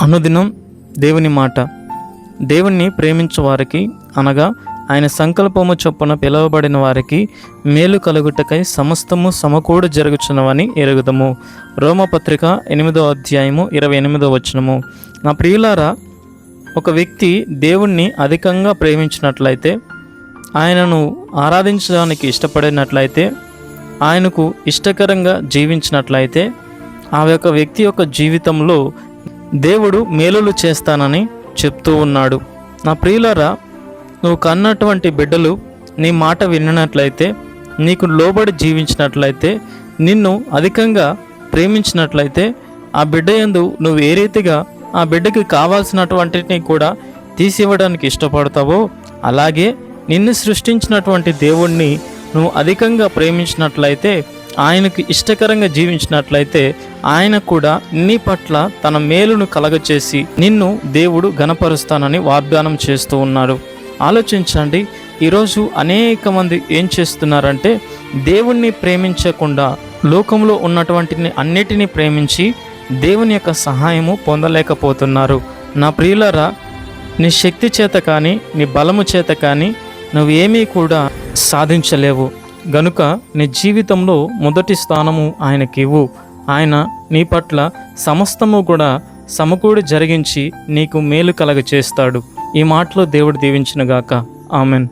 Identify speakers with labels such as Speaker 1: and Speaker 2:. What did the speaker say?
Speaker 1: అనుదినం దేవుని మాట. దేవుణ్ణి ప్రేమించు వారికి, అనగా ఆయన సంకల్పము చొప్పున పిలువబడిన వారికి మేలు కలుగుటకై సమస్తము సమకూడి జరుగుచున్నవని ఎరుగుదము. రోమపత్రిక 8వ అధ్యాయము 28వ వచనము. నా ప్రియులారా, ఒక వ్యక్తి దేవుణ్ణి అధికంగా ప్రేమించినట్లయితే, ఆయనను ఆరాధించడానికి ఇష్టపడినట్లయితే, ఆయనకు ఇష్టకరంగా జీవించినట్లయితే, ఆ యొక్క వ్యక్తి యొక్క జీవితంలో దేవుడు మేలులు చేస్తానని చెప్తూ ఉన్నాడు. నా ప్రియులారా, నువ్వు కన్నటువంటి బిడ్డలు నీ మాట విన్నట్లయితే, నీకు లోబడి జీవించినట్లయితే, నిన్ను అధికంగా ప్రేమించినట్లయితే, ఆ బిడ్డ యందు నువ్వు ఏ రీతిగా ఆ బిడ్డకి కావాల్సినటువంటిని కూడా తీసివ్వడానికి ఇష్టపడతావో, అలాగే నిన్ను సృష్టించినటువంటి దేవుణ్ణి నువ్వు అధికంగా ప్రేమించినట్లయితే, ఆయనకు ఇష్టకరంగా జీవించినట్లయితే, ఆయన కూడా నీ పట్ల తన మేలును కలగచేసి నిన్ను దేవుడు ఘనపరుస్తానని వాగ్దానం చేస్తూ ఉన్నాడు. ఆలోచించండి, ఈరోజు అనేక మంది ఏం చేస్తున్నారంటే, దేవుణ్ణి ప్రేమించకుండా లోకంలో ఉన్నటువంటిని అన్నిటినీ ప్రేమించి దేవుని యొక్క సహాయము పొందలేకపోతున్నారు. నా ప్రియులారా, నీ శక్తి చేత కానీ నీ బలము చేత కానీ నువ్వేమీ కూడా సాధించలేవు. గనుక నీ జీవితంలో మొదటి స్థానము ఆయనకివ్వు. ఆయన నీ పట్ల సమస్తము కూడా సమకూడి జరిగించి నీకు మేలు కలగ చేస్తాడు. ఈ మాటలో దేవుడు దీవించునుగాక. ఆమెన్.